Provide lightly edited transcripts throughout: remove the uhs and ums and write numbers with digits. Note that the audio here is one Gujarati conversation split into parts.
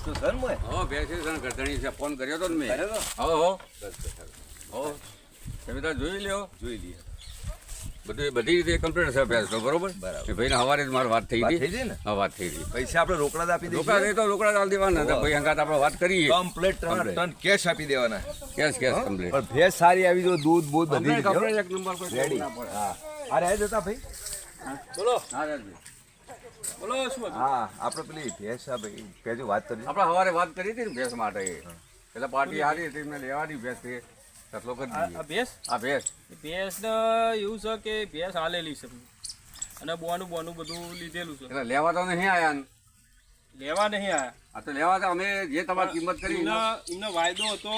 તો સર મોય હો ભેંસ છે ગરદણી છે ફોન કર્યો તો ને મેં કર્યો તો? હો તમે તાર જોઈ લ્યો જોઈ લઈએ બધી રીતે કમ્પ્લીટ છે ભેંસ તો બરોબર બરાબર. એ ભાઈને સવારે જ મારી વાત થઈ વાત હતી થઈ જાય ને હા વાત થઈ હતી પૈસા આપણે રોકડા જ આપી રોકડા દઈએ દે તો રોકડા ચાલ દેવાના હતા ભાઈ હંગાત આપણે વાત કરીએ કમ્પ્લીટ ટન કેશ આપી દેવાના કેશ કમ્પ્લીટ પણ ભેંસ સારી આવી જો દૂધ બૂધ બધી રીતે, હો. એક નંબર કોઈ રેડી ના પડે. હા અરે આ જતા ભાઈ બોલો હા રાજભાઈ. બોલો શું હતું? હા આપણે પેલી ભેંસ આ ભાઈ પેજો વાત કરી આપણે સવારે વાત કરી હતી ને ભેંસ માટે એટલે પાર્ટી હારી હતી એમને લેવાની ભેંસ છે કટલો કરી આ દઈએ ભેંસ આ ભેંસ ભેંસ એવું છે કે ભેંસ હાલેલી છે અને બોનું બધું લીધેલું છે એટલે લેવા તો નહીં આયા ને. લેવા નહીં આયા આ તો લેવા તો અમે જે તમારી કિંમત કરી એમનો વાયદો હતો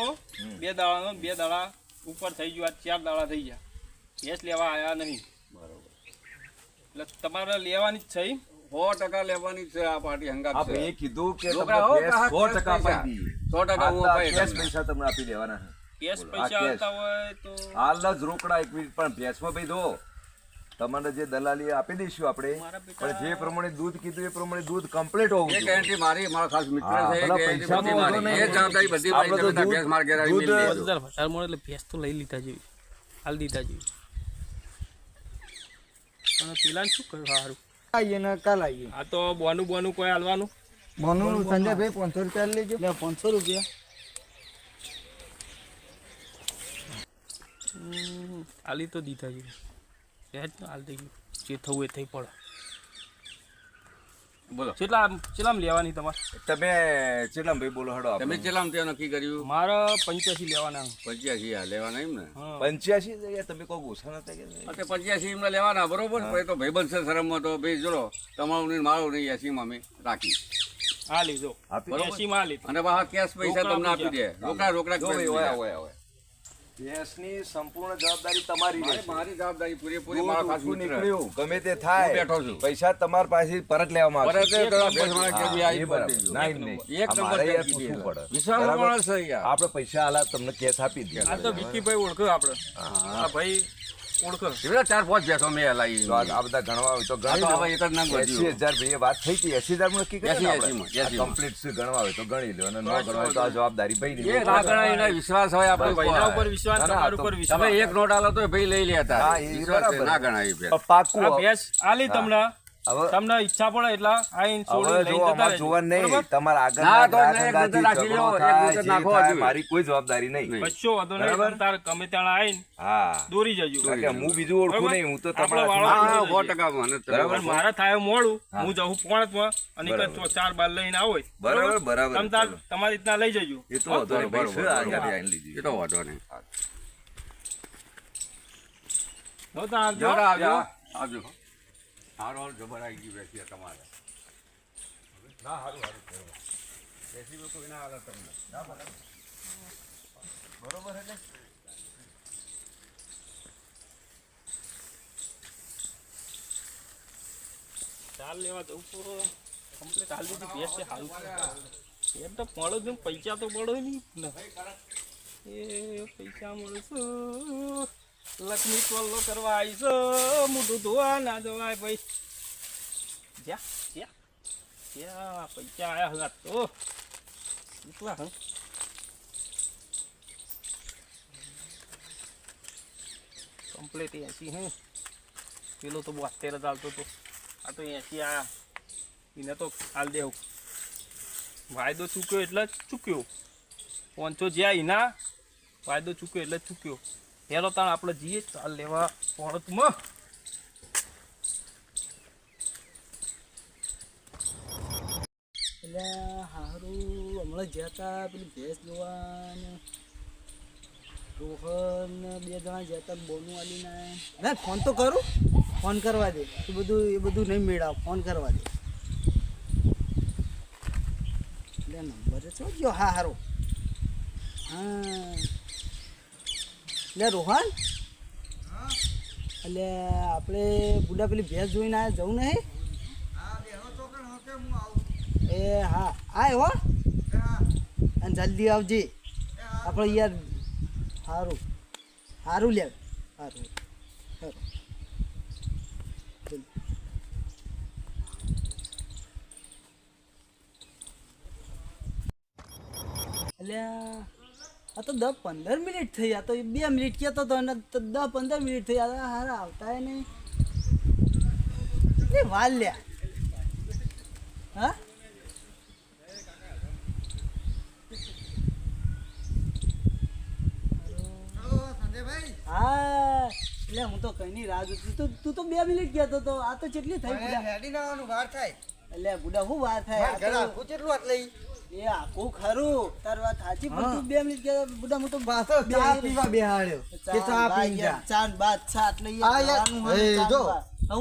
2 દાડાનો 2 દાડા ઉપર થઈ ગયો આ 4 દાડા થઈ ગયા ભેંસ લેવા આયા નહીં એટલે તમારે લેવાની જ છે ઈ? 100% લેવાની જ છે આ પાર્ટી હંગાત આ છે ભાઈએ કીધું કે રોકડા તમને હો, ભેંસ ગ્રાહક 100% પૈસા. આપી દઈએ. 100% હું અપાઈ કેશ તમને. પૈસા તમને આપી દેવાના કેશ બોલો, પૈસા આ કેશ. આવતા હોય તો હાલ જ રોકડા એક મિનિટ પણ ભેંસમાં ભાઈ દો તમને જે દલાલી આપી દઈશું આપણે મારા બેટા- પણ જે પ્રમાણે દૂધ કીધું એ પ્રમાણે દૂધ કમ્પ્લીટ હોવું એક જોઈએ. એન્ટ્રી મારી મારો ખાસ મિત્ર હા, છે પેલા એક એન્ટ્રી પૈસાનો બધી વાંધો મારી. નહીં. એ જવાબદારી બધી મારી. આપણે તો તમે તાર દૂધ- ભેંસ માર ઘેર આવીને દૂધ- મિલી લેજો. વધારે મળે એટલે ભેંસ તો લઈ લીધા જેવી હાલ દીધા જેવી પણ પેલાને શું કર્યું સારું આવીએ ને કાલ આવીએ આ તો બોનું કોઈ હાલવાનું મોનું સંજયભાઈ 500 રૂપિયા લેજો 500 રૂપિયા હાલી તો દીધા જેવી સહેજ ને હાલ થઈ ગયું જે થવું એ થઈ પડે બોલો ચેટલામ લેવાની તમારે તમે ચેટલા ભાઈ બોલો હડો તમે ચેલામ ત્યાં નક્કી કર્યું મારે 85 લેવાના 85 આ લેવાના એમ ને હા 85 તમે કોઈ ઓછા નતા કે હા, તે 85 એમને લેવાના બરોબર પછી તો ભાઈબંધ છે શરમમાં તો ભાઈ જોડો તમારું નહીં મારું નહીં 80 માં અમે રાખી આ લીધો આપી બરોબર. 80 માં આ લીધો અને પાછા કેશ પૈસા રોકડા તમને આપી દે રોકડા જો cash ભાઈ, પૈસા. ઓય, ઓય, ઓય. ભેંસની સંપૂર્ણ જવાબદારી તમારી મારી રહેશે. મારી જવાબદારી પૂરેપૂરી દૂધ મારા ખાસ ઓછું મિત્ર નીકળ્યું ગમે તે હું થાય બેઠો છું. પૈસા તમારા પાસેથી પરત લેવામાં પરત આવશે. એ પેલા ભેંસ વાળા કે હા, બી એ આવી બરાબર. પડી ના, ગયું. નહીં. એક આ નંબર મારે યાર કેસ પૂછવું કીધી. પડે. વિશ્વાસ બરાબર? માણસ છે યાર. આપણે પૈસા આલા તમને કેસ આપી દઈએ. આ તો વિકીભાઈ ઓળખો આપણે આ ભાઈ ઓળખો એવા 4-5 ભેંસો મેં હલાવી. તો આ બધા ગણવા હોય તો આ તો હવે એક જ ના ગણ્યું. 80,000 ભાઈએ વાત થઈ હતી 80,000 માં નક્કી કર્યું ને 80,000 માં, 80,000 માં. કમ્પ્લીટ શું ગણવા હોય તો ગણી લો અને ન ગણવા હોય તો આ જવાબદારી ભાઈ એ ના ગણાય એના વિશ્વાસ હોય આપણે ભાઈના ઉપર વિશ્વાસ ના, ના, તમારા તો ઉપર તમે વિશ્વાસ એક નોટ આલો તો ભાઈ લઈ લેતા હા, એ વિશ્વાસ છે, બરાબર. ના ગણાય એ ભેંસ. પાકું આ ભેંસ આલી તમને હવે તમને ઈચ્છા પડે એટલા આઈન છોડી હવે લઈને જો જતા અમારે રહેજો. જોવા નહીં બરોબર? તમારા આગળ ના, તો એક નજર રાખી લો, એક નજર નાખો હજુ. મારી કોઈ જવાબદારી નહીં નહીં. કશો વાંધો નહીં બરાબર? તમ તાર ગમે ત્યાં આવીને હા દોરી જજો કારણ કે હું બીજું ઓળખું બરાબર? નહીં હું તો આપણો તમારા વાળો હા, જોઈ 100% મને તમે બરાબર. પણ મારા થાય મોડું હા. હું જાઉં પોણતમાં અને બરાબર. તો 4 બાર લઈને આવો બરાબર, બરાબર. તમ તાર ચલો. તમારી રીતના લઈ જજો એ તો વાંધો નહીં, ભાઈ, બરોબર, શું બરોબર. આ ગાડી આઈને લીધી? એ તો વાંધો નહીં. હો તો આવજો. જોરા આવજો. આવજો. હારો હારો જબર આવી ગઈ બેસી તમારે. ના, હારું, હારું, બરોબર. બેસી લોકો વિના હાલે તમને. ના, બરાબર. બરોબર એટલે? ચાલ લેવા જવું તો કમ્પ્લીટ હાલ દીધી ભેંસ છે હારું એમ તો મળો જ પૈસા તો મળો નહીં ને એ પૈસા મળશે લક્ષ્મી કોલ્લો કરવા આવીશ મોઢું ધોવા ના જવાય ભાઈ જ્યાં જ્યાં ત્યાં પૈસા આયા હતા તો કેટલા હં કમ્પ્લીટ 80 હે પેલો તો 72 ચાલતો હતો આ તો 80 આયા એને તો હાલ દેવું વાયદો ચૂક્યો એટલે જ ચૂક્યો 500 જ્યાં એના વાયદો ચૂક્યો એટલે જ ચૂક્યો પેલો તાણ આપણે જઈએ ચાલ લેવા પોણતમાં એટલે હારું હમણાં ગયા હતા પેલી ભેંસ જોવા ને રોહન ને 2 જણા ગયા હતા બોનું આલીને અરે ફોન તો કરું ફોન કરવા દે એ બધું નહીં મેળાવ ફોન કરવા દે એટલે નંબર છો ગયો હા હારો હા એટલે રોહન એટલે આપણે બુડા પેલી ભેંસ જોઈને આવ્યા જવું નહીં એ હા આય હો અને જલ્દી આવજે આપણે યાર સારું સારું લે સારું સારું અલ્યા આ તો 10-15 મિનિટ થઈ, આ તો 2 મિનિટ કહેતો હતો અને 10-15 મિનિટ થઈ, આ હારા આવતા નહીં એ વાલ લ્યા. હા હા એટલે હું તો કઈ નહીં રાહ જોતી. તું તો 2 મિનિટ કહેતો હતો, આ તો કેટલી થઈ બુડા? એટલે બુડા શું વાર થાય? એ આખું ખરું, તાર વાત સાચી, પણ તું 2 મિનિટ કહેતો બુડા. હું તો ચા પીવા બેહાડ્યો કે ચા પી જા. ચાર બાદ છાટ લઈ આવવાનું હોય. જો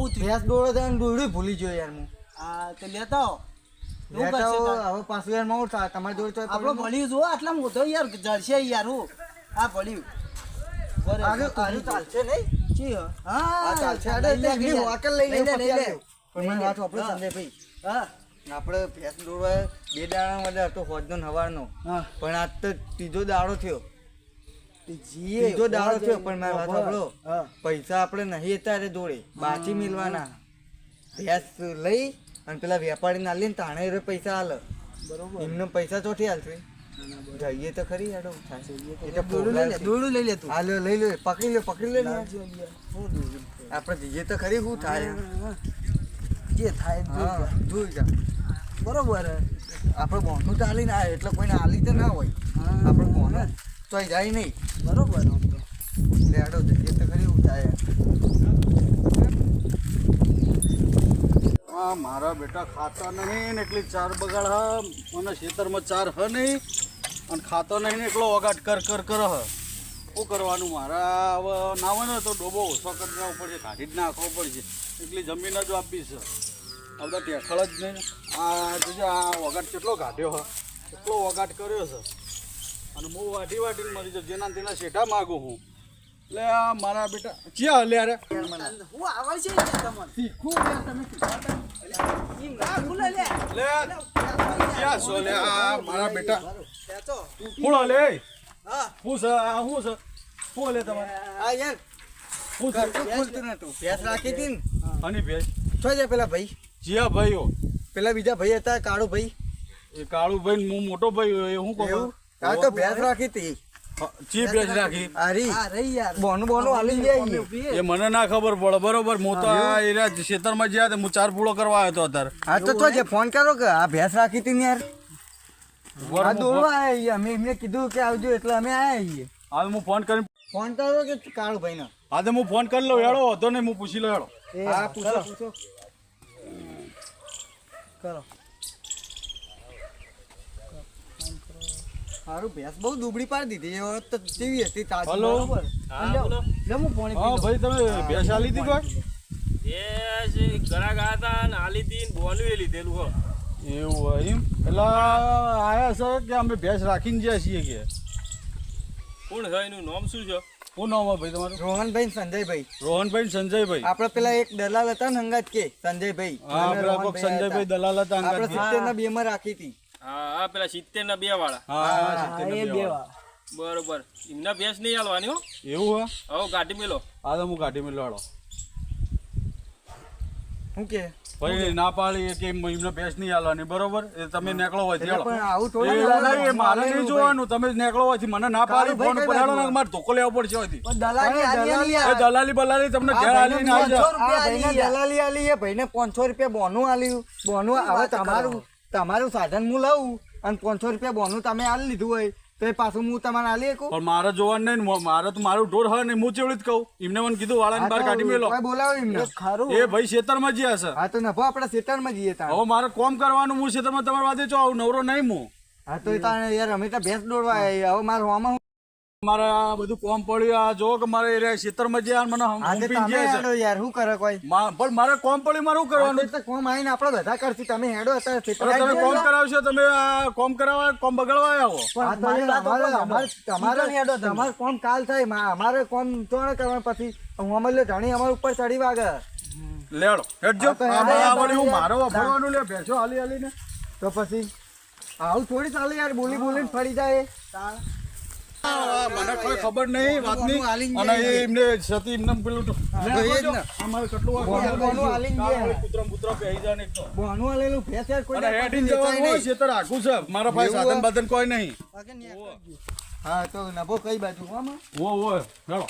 હું ભેંસ દોડો તો દોડ્યું ભૂલી ગયો યાર. હું આ તો લેતા આવો. હવે પાછું યાર માઉન્ટ તમારી જોડે આપણો ભળ્યું જો આટલા મોટો યાર જળશે યાર. હું આ ભળ્યું ચાલશે નહીં. હા ચાલશે. આપણે ભેંસ દોડવા 2 દાડા માટે હતો, હોજનો હવારનો, પણ આજ તો ત્રીજો દાડો થયો. ત્રીજો દાડો થયો, પણ મારી વાત સાંભળો, પૈસા આપણે નહીં અત્યારે દોડે, બાચી મિલવાના. ભેંસ લઈ અને પેલા વેપારી ના લઈને તાણે પૈસા હાલે. બરોબર. એમને પૈસા ચોથી હાલશે. જઈએ તો ખરી યાડો. દોડું લઈ લે તું. હાલ લઈ લે, પકડી લે આપણે જઈએ તો ખરી. શું થાય જે થાય જોઈ જા. બરોબર. આપણે બોનું ચાલીને આવે એટલે કોઈને હાલી તો ના હોય. આપણે બોનો તો જાય નહીં. બરોબર. લેડો જઈએ તો ખરી. શું થાય? મારા બેટા ખાતા નહીં ને એટલી ચાર બગાડ હ, મને ખેતરમાં ચાર હ નહીં અને ખાતો નહીં ને એટલો વગાટ કર હ. શું કરવાનું? મારા હવે ના હોય ને તો ડોબો ઓછો કરી દેવો પડશે, કાઢી જ નાખવો પડશે. એટલી જમીન જ આપી છે. આ બધા ટેખળ જ નહીં. આ જોજે આ વગાટ કેટલો કાઢ્યો હ, કેટલો વગાટ કર્યો છે. અને હું વાટીને મરી જાઉં, જેના તેના શેઠા માગું હું. એટલે આ મારા બેટા ક્યાં હલે રે? હું આવડ છે તમને શીખું તમે શીખવાતા લે ક્યાં છો લે? આ મારા બેટા કોણ લે? હા હું છે આ હું છે? કોણ લે તમારે? આ યાર હું છે? ખોલતું નતું. ભેંસ રાખી હતી ને. અને ભેજ છો છે પેલા ભાઈ? જીયા ભાઈઓ પેલા બીજા ભાઈ હતા કાળુ ભાઈ. એ કાળુ ભાઈ હું મોટો ભાઈ એ હું કહું આ તો ભેંસ રાખી હતી. ચી ભેજ રાખી? અરે યાર બોનું હાલી જાય. એ મને ના ખબર પડે. બરોબર. હું તો આ એરિયા ખેતરમાં જ્યાં હું ચાર પૂળો કરવા આવ્યો હતો અત્યારે. હા તો છો જે ફોન કરો કે આ ભેંસ રાખી હતી ને યાર. આ દોડવા આયા અમે એમને કીધું કે આવજો એટલે અમે આયા છીએ. હાલ હું ફોન કરી ફોન કરો કે કાળુ ભાઈ નો. હા તો હું ફોન કરી લઉં. હેડો હતો ને હું પૂછી લઉં. હેડો. હા પૂછો કરો. સારું ભેંસ બહુ દુબળી પાડી દીધી. એ તો જેવી હતી તાજી. હલો. બરોબર. હા બોલો. લે હું પાણી હા ભાઈ તમે ભેંસ આલી હતી કોઈ? ભેંસ ઘરાક હતા ને આલી હતી ને બોનું એ લીધેલું હો. એવું હોય એમ? એટલે આયા છે કે અમે ભેંસ રાખીને જ્યાં છીએ કે કોણ છે એનું નામ શું છે? શું નામ હોય ભાઈ તમારું? રોહનભાઈ સંજયભાઈ. રોહનભાઈ સંજયભાઈ. આપડે પેલા એક દલાલ હતા ને અંગાત કે સંજયભાઈ. હા પેલા કોક સંજયભાઈ દલાલ હતા આપણે અંગાત. 70 ના 2 માં રાખી હતી. હા પેલા 70 ના 2 વાળા. હા 70 ને બે વાળા. બરોબર. એમના ભેંસ નહીં હાલવાની હો. એવું હે? હવે ગાડી મેલો. હા તો હું કાઢી મેળવાડો. શું કે ભાઈ ના પાડી કે એમને ભેંસ નહીં હાલવાની. બરોબર. એ તમે નીકળો હોય એટલે પણ આવું એ થોડું નહીં, મારે નહીં જોવાનું. તમે નીકળો હોય મને ના પાડી ફોન પર હેડો ને મારે ધોકો લેવો પડશે હોયથી. એ દલાલી બલાલી તમને ઘેર આલીને આવી જાય. દલાલી આલી એ ભાઈને 500 રૂપિયા બોનું આલ્યું. બોનું હવે તમારું સાધન હું લઉં અને 500 રૂપિયા બોનું તમે આલી લીધું હોય તો એ પાછું હું તમારે આલી શકું? પણ મારે જોવાનું નહીં ને. મારે તો મારું ઢોર હોય ને હું ચેવડી જ કહું. એમને મને કીધું વાળાને બહાર કાઢી મેલો. બોલાવો એમને. એ ભાઈ ખેતરમાં જ્યાં છે. હા તો નફો આપણે ખેતરમાં જઈએ તાણ. હવે મારે કોમ કરવાનું. હું ખેતરમાં તમારા વાદે ચો આવું નવરો નહીં હું. હા તો તાણ યાર અમે તો ભેંસ દોડવા આવ્યા. હવે મારે હોમાં મારે આ બધું કોમ પડ્યું. આ જો કે મારે ખેતરમાં જ્યાં મને હંપીને જ્યાં છે. યાર શું કરે કોઈ? પણ મારે કોમ પડ્યું. મારે શું કરવાનું? કોમ આવીને આપણે બધા કરશું. તમે હેડો અત્યારે અરે તમે કોમ કરાવશો. તમે આ કોમ કરાવવા કોમ બગાડવા આવો. તમારે કોમ કાલ થાય. અમારે કોમ ચોણ કરવા પછી હું જાણી અમારા ઉપર ચડી વાગે. લેડો હેડજો. હું મારો વાપરવાનું લે ભેંસો હાલી હાલીને. તો પછી આવું થોડી ચાલે યાર. બોલી બોલીને ફરી જાય. મને કોઈ ખબર નહીં વાતની અને એમને સતી એમને પેલું અમારે કેટલું કૂતરા પહેરી જાય ને એક તો બોનું આલેલું ભેંસ યાર કોઈ અને હેડીને જવાનું હોય ખેતર આખું છે મારા ભાઈ સાધન બાધન કોઈ નહીં હા તો નભો કઈ બાજુ આમાં ઓ હેડો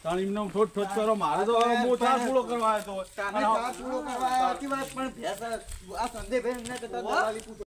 તાણ એમને ઠોઠ ઠોઠ કરો મારે તો હવે હું ચા પૂરો કરવા આવ્યો તો તાને ચા પૂરો કરવા આયા હતી વાત પણ ભેંસ આ સંદે ભેંસ ને તો દલાલી પૂછો